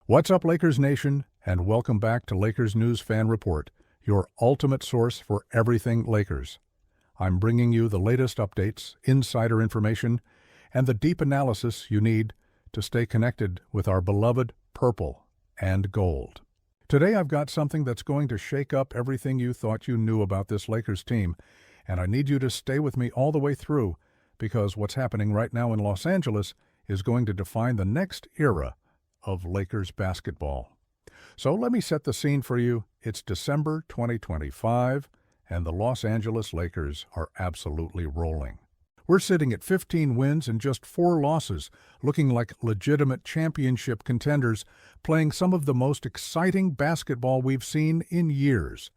What's up, Lakers Nation, and welcome back to Lakers News Fan Report, your ultimate source for everything Lakers. I'm bringing you the latest updates, insider information, and the deep analysis you need to stay connected with our beloved purple and gold. Today I've got something that's going to shake up everything you thought you knew about this Lakers team, and I need you to stay with me all the way through because what's happening right now in Los Angeles is going to define the next era of Lakers basketball. So let me set the scene for you. It's December 2025, and the Los Angeles Lakers are absolutely rolling. We're sitting at 15 wins and just 4 losses, looking like legitimate championship contenders, playing some of the most exciting basketball we've seen in years.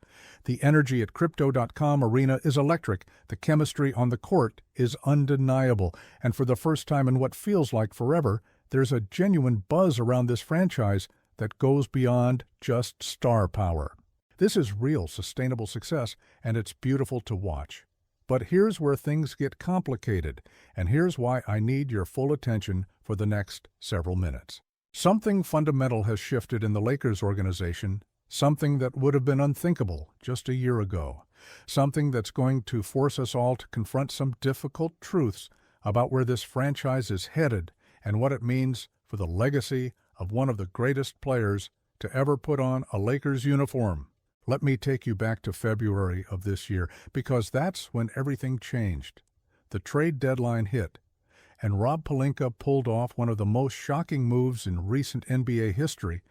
The energy at Crypto.com Arena is electric, the chemistry on the court is undeniable, and for the first time in what feels like forever, there's a genuine buzz around this franchise that goes beyond just star power. This is real, sustainable success, and it's beautiful to watch. But here's where things get complicated, and here's why I need your full attention for the next several minutes. Something fundamental has shifted in the Lakers organization, something that would have been unthinkable just a year ago, something that's going to force us all to confront some difficult truths about where this franchise is headed and what it means for the legacy of one of the greatest players to ever put on a Lakers uniform. Let me take you back to February of this year, because that's when everything changed. The trade deadline hit, and Rob Pelinka pulled off one of the most shocking moves in recent NBA history.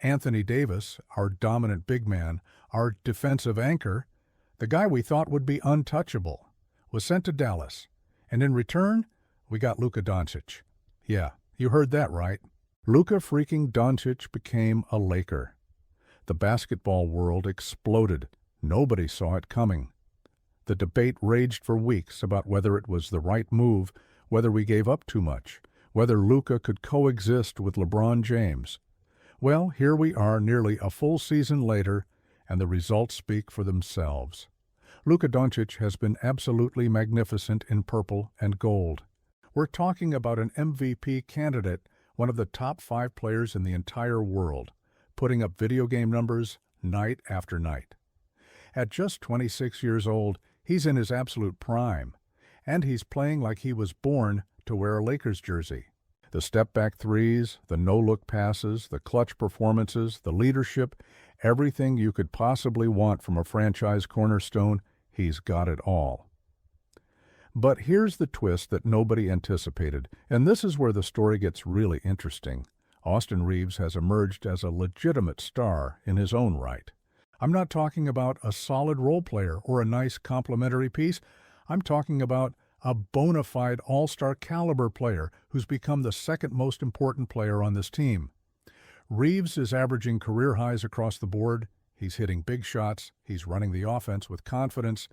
Anthony Davis, our dominant big man, our defensive anchor, the guy we thought would be untouchable, was sent to Dallas, and in return, we got Luka Doncic. Yeah, you heard that right. Luka freaking Doncic became a Laker. The basketball world exploded. Nobody saw it coming. The debate raged for weeks about whether it was the right move, whether we gave up too much, whether Luka could coexist with LeBron James. Well, here we are nearly a full season later, and the results speak for themselves. Luka Doncic has been absolutely magnificent in purple and gold. We're talking about an MVP candidate, one of the top 5 players in the entire world, putting up video game numbers night after night. At just 26 years old, he's in his absolute prime, and he's playing like he was born to wear a Lakers jersey. The step-back threes, the no-look passes, the clutch performances, the leadership, everything you could possibly want from a franchise cornerstone, he's got it all. But here's the twist that nobody anticipated, and this is where the story gets really interesting. Austin Reaves has emerged as a legitimate star in his own right. I'm not talking about a solid role player or a nice complimentary piece. I'm talking about a bona fide all-star caliber player who's become the second most important player on this team. Reaves is averaging career highs across the board. He's hitting big shots. He's running the offense with confidence.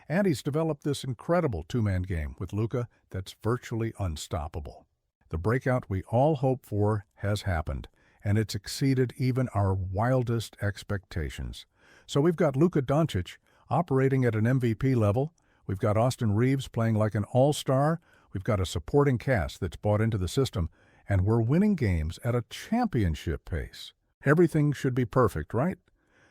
And he's developed this incredible two-man game with Luka that's virtually unstoppable. The breakout we all hope for has happened, and it's exceeded even our wildest expectations. So we've got Luka Doncic operating at an MVP level, we've got Austin Reaves playing like an all-star, we've got a supporting cast that's bought into the system, and we're winning games at a championship pace. Everything should be perfect, right?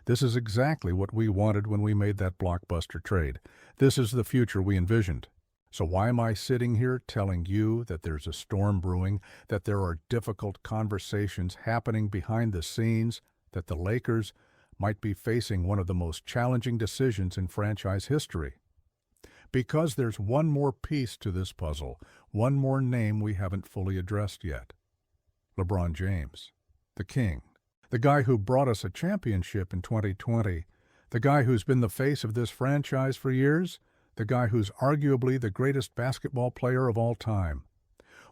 This is exactly what we wanted when we made that blockbuster trade. This is the future we envisioned. So why am I sitting here telling you that there's a storm brewing, that there are difficult conversations happening behind the scenes, that the Lakers might be facing one of the most challenging decisions in franchise history? Because there's one more piece to this puzzle, one more name we haven't fully addressed yet. LeBron James, the king. The guy who brought us a championship in 2020, the guy who's been the face of this franchise for years, the guy who's arguably the greatest basketball player of all time.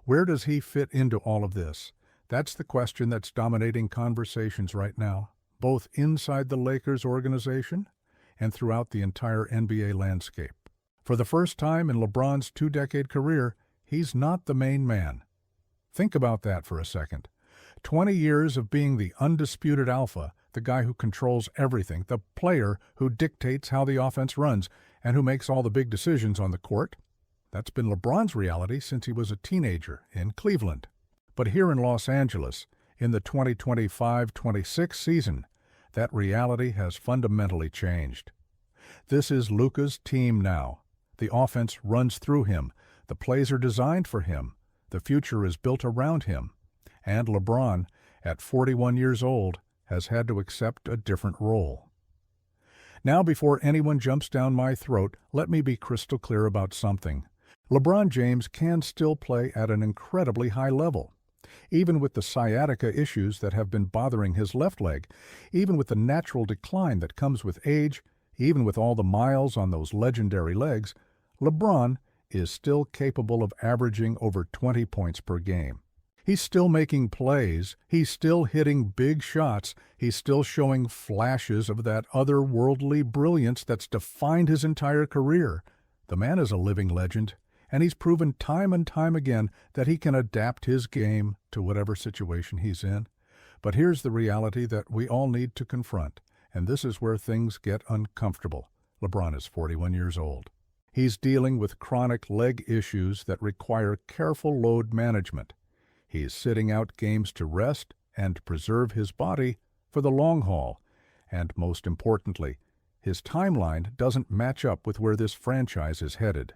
Where does he fit into all of this? That's the question that's dominating conversations right now, both inside the Lakers organization and throughout the entire NBA landscape. For the first time in LeBron's 2-decade career, he's not the main man. Think about that for a second. 20 years of being the undisputed alpha, the guy who controls everything, the player who dictates how the offense runs, and who makes all the big decisions on the court. That's been LeBron's reality since he was a teenager in Cleveland. But here in Los Angeles, In the 2025-26 season, that reality has fundamentally changed. This is Luka's team now. The offense runs through him. The plays are designed for him. The future is built around him. And LeBron, at 41 years old, has had to accept a different role. Now, before anyone jumps down my throat, let me be crystal clear about something. LeBron James can still play at an incredibly high level. Even with the sciatica issues that have been bothering his left leg, even with the natural decline that comes with age, even with all the miles on those legendary legs, LeBron is still capable of averaging over 20 points per game. He's still making plays, he's still hitting big shots, he's still showing flashes of that otherworldly brilliance that's defined his entire career. The man is a living legend, and he's proven time and time again that he can adapt his game to whatever situation he's in. But here's the reality that we all need to confront, and this is where things get uncomfortable. LeBron is 41 years old. He's dealing with chronic leg issues that require careful load management. He's sitting out games to rest and preserve his body for the long haul. And most importantly, his timeline doesn't match up with where this franchise is headed.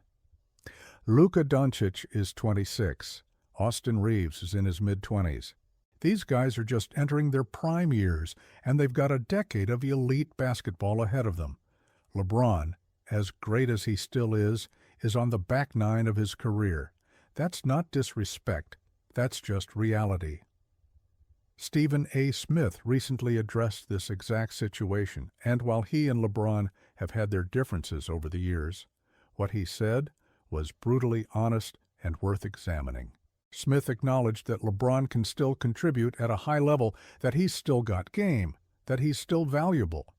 Luka Doncic is 26. Austin Reaves is in his mid-20s. These guys are just entering their prime years, and they've got a decade of elite basketball ahead of them. LeBron, as great as he still is on the back nine of his career. That's not disrespect. That's just reality. Stephen A. Smith recently addressed this exact situation, and while he and LeBron have had their differences over the years, what he said was brutally honest and worth examining. Smith acknowledged that LeBron can still contribute at a high level, that he's still got game, that he's still valuable.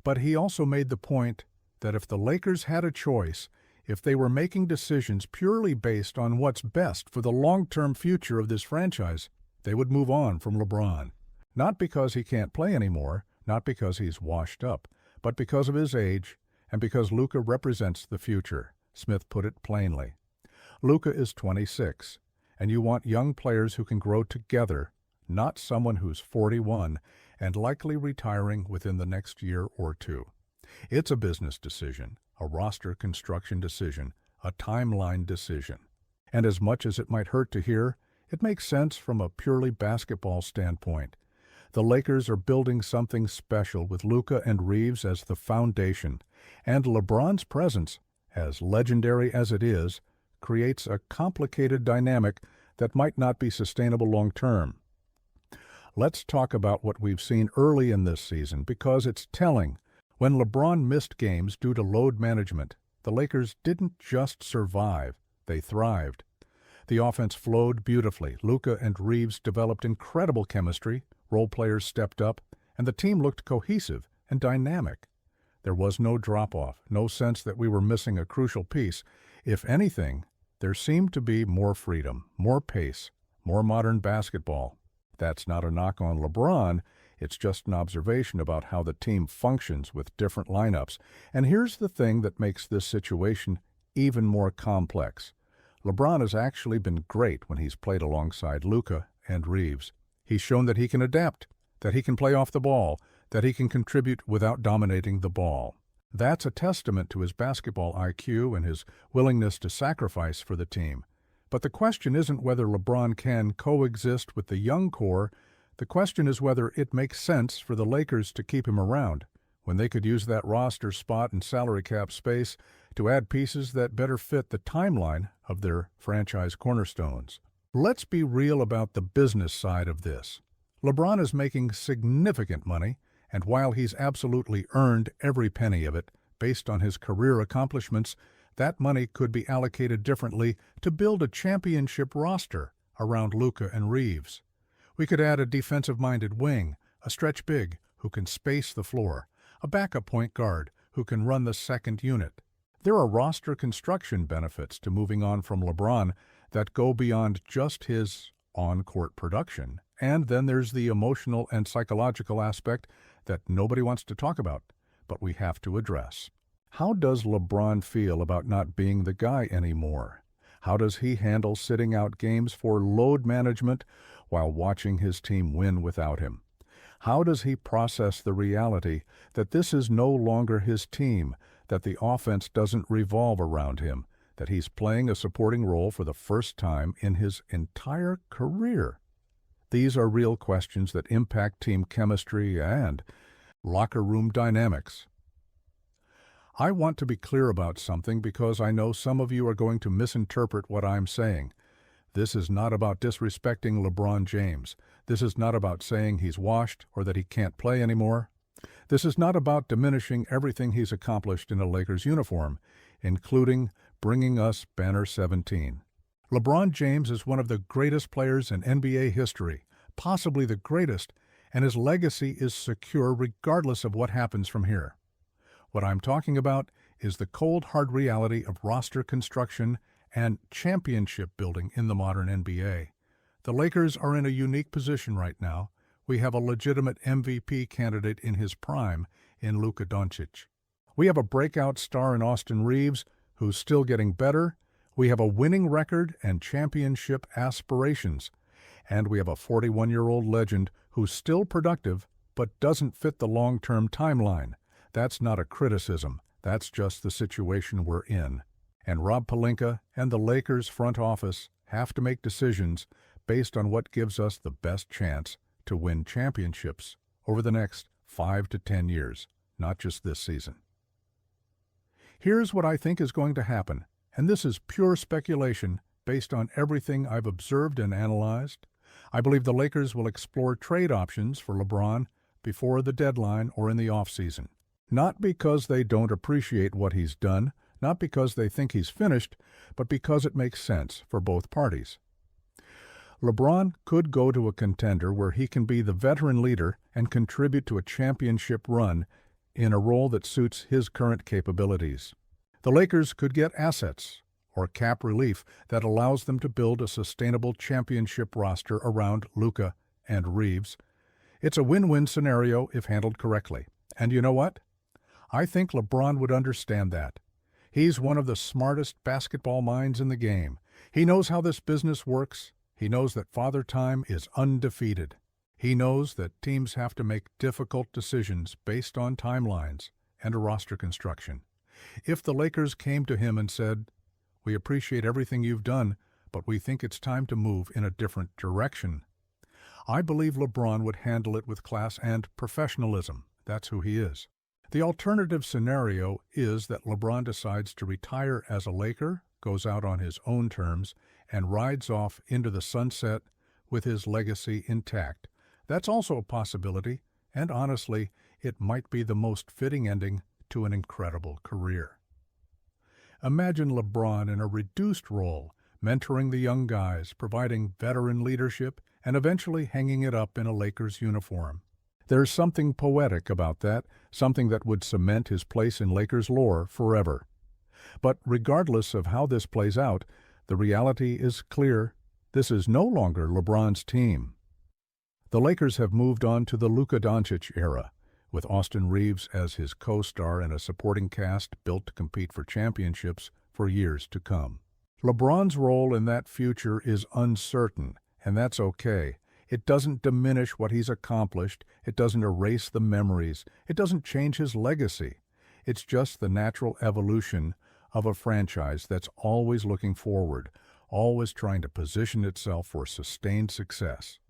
But he also made the point that if the Lakers had a choice, if they were making decisions purely based on what's best for the long-term future of this franchise, they would move on from LeBron. Not because he can't play anymore, not because he's washed up, but because of his age and because Luka represents the future. Smith put it plainly. Luka is 26, and you want young players who can grow together, not someone who's 41 and likely retiring within the next year or two. It's a business decision, a roster construction decision, a timeline decision. And as much as it might hurt to hear, it makes sense from a purely basketball standpoint. The Lakers are building something special with Luka and Reaves as the foundation, and LeBron's presence, as legendary as it is, creates a complicated dynamic that might not be sustainable long-term. Let's talk about what we've seen early in this season, because it's telling. When LeBron missed games due to load management, the Lakers didn't just survive, they thrived. The offense flowed beautifully. Luka and Reaves developed incredible chemistry, role players stepped up, and the team looked cohesive and dynamic. There was no drop-off, no sense that we were missing a crucial piece. If anything, there seemed to be more freedom, more pace, more modern basketball. That's not a knock on LeBron, it's just an observation about how the team functions with different lineups. And here's the thing that makes this situation even more complex. LeBron has actually been great when he's played alongside Luka and Reaves. He's shown that he can adapt, that he can play off the ball, that he can contribute without dominating the ball. That's a testament to his basketball IQ and his willingness to sacrifice for the team. But the question isn't whether LeBron can coexist with the young core. The question is whether it makes sense for the Lakers to keep him around, when they could use that roster spot and salary cap space to add pieces that better fit the timeline of their franchise cornerstones. Let's be real about the business side of this. LeBron is making significant money, and while he's absolutely earned every penny of it, based on his career accomplishments, that money could be allocated differently to build a championship roster around Luka and Reaves. We could add a defensive-minded wing, a stretch big who can space the floor, a backup point guard who can run the second unit. There are roster construction benefits to moving on from LeBron that go beyond just his on-court production. And then there's the emotional and psychological aspect that nobody wants to talk about, but we have to address. How does LeBron feel about not being the guy anymore? How does he handle sitting out games for load management while watching his team win without him? How does he process the reality that this is no longer his team, that the offense doesn't revolve around him, that he's playing a supporting role for the first time in his entire career? These are real questions that impact team chemistry and locker room dynamics. I want to be clear about something because I know some of you are going to misinterpret what I'm saying. This is not about disrespecting LeBron James. This is not about saying he's washed or that he can't play anymore. This is not about diminishing everything he's accomplished in a Lakers uniform, including bringing us Banner 17. LeBron James is one of the greatest players in NBA history, possibly the greatest, and his legacy is secure regardless of what happens from here. What I'm talking about is the cold, hard reality of roster construction and championship building in the modern NBA. The Lakers are in a unique position right now. We have a legitimate MVP candidate in his prime in Luka Doncic. We have a breakout star in Austin Reaves, who's still getting better. We have a winning record and championship aspirations. And we have a 41-year-old legend who's still productive but doesn't fit the long-term timeline. That's not a criticism. That's just the situation we're in. And Rob Pelinka and the Lakers front office have to make decisions based on what gives us the best chance to win championships over the next 5 to 10 years, not just this season. Here's what I think is going to happen, and this is pure speculation based on everything I've observed and analyzed. I believe the Lakers will explore trade options for LeBron before the deadline or in the offseason. Not because they don't appreciate what he's done, not because they think he's finished, but because it makes sense for both parties. LeBron could go to a contender where he can be the veteran leader and contribute to a championship run in a role that suits his current capabilities. The Lakers could get assets or cap relief that allows them to build a sustainable championship roster around Luka and Reaves. It's a win-win scenario if handled correctly. And you know what? I think LeBron would understand that. He's one of the smartest basketball minds in the game. He knows how this business works. He knows that Father Time is undefeated. He knows that teams have to make difficult decisions based on timelines and a roster construction. If the Lakers came to him and said, "We appreciate everything you've done, but we think it's time to move in a different direction," I believe LeBron would handle it with class and professionalism. That's who he is. The alternative scenario is that LeBron decides to retire as a Laker, goes out on his own terms, and rides off into the sunset with his legacy intact. That's also a possibility, and honestly, it might be the most fitting ending to an incredible career. Imagine LeBron in a reduced role, mentoring the young guys, providing veteran leadership, and eventually hanging it up in a Lakers uniform. There's something poetic about that, something that would cement his place in Lakers lore forever. But regardless of how this plays out, the reality is clear. This is no longer LeBron's team. The Lakers have moved on to the Luka Doncic era, with Austin Reaves as his co-star and a supporting cast built to compete for championships for years to come. LeBron's role in that future is uncertain, and that's okay. It doesn't diminish what he's accomplished. It doesn't erase the memories. It doesn't change his legacy. It's just the natural evolution of a franchise that's always looking forward, always trying to position itself for sustained success.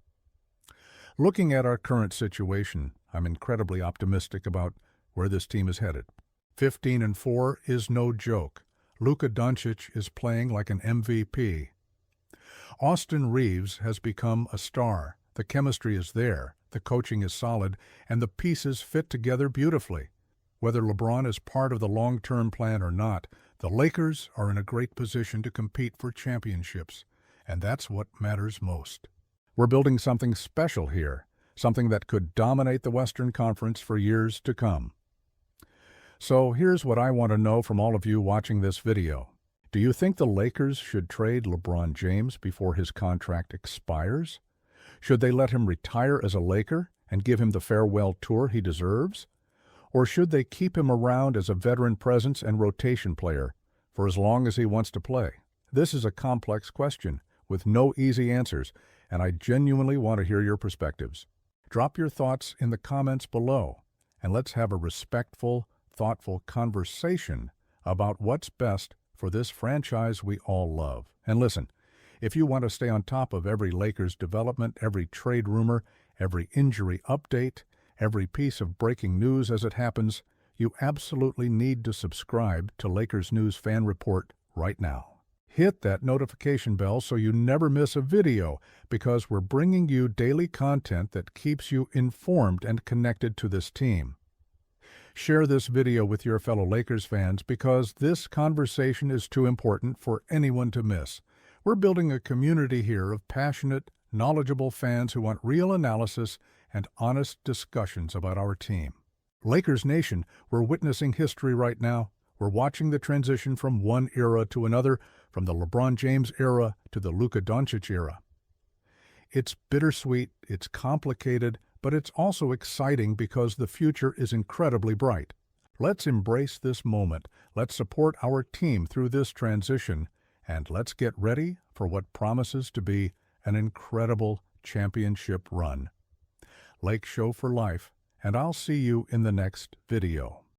Looking at our current situation, I'm incredibly optimistic about where this team is headed. 15-4 is no joke. Luka Doncic is playing like an MVP. Austin Reaves has become a star. The chemistry is there, the coaching is solid, and the pieces fit together beautifully. Whether LeBron is part of the long-term plan or not, the Lakers are in a great position to compete for championships, and that's what matters most. We're building something special here, something that could dominate the Western Conference for years to come. So here's what I want to know from all of you watching this video. Do you think the Lakers should trade LeBron James before his contract expires? Should they let him retire as a Laker and give him the farewell tour he deserves? Or should they keep him around as a veteran presence and rotation player for as long as he wants to play? This is a complex question with no easy answers, and I genuinely want to hear your perspectives. Drop your thoughts in the comments below, and let's have a respectful, thoughtful conversation about what's best for this franchise we all love. And listen, if you want to stay on top of every Lakers development, every trade rumor, every injury update, every piece of breaking news as it happens, you absolutely need to subscribe to Lakers News Fan Report right now. Hit that notification bell so you never miss a video, because we're bringing you daily content that keeps you informed and connected to this team. Share this video with your fellow Lakers fans, because this conversation is too important for anyone to miss. We're building a community here of passionate, knowledgeable fans who want real analysis and honest discussions about our team. Lakers Nation, we're witnessing history right now. We're watching the transition from one era to another, from the LeBron James era to the Luka Doncic era. It's bittersweet, it's complicated, but it's also exciting because the future is incredibly bright. Let's embrace this moment, let's support our team through this transition, and let's get ready for what promises to be an incredible championship run. Lake Show for life, and I'll see you in the next video.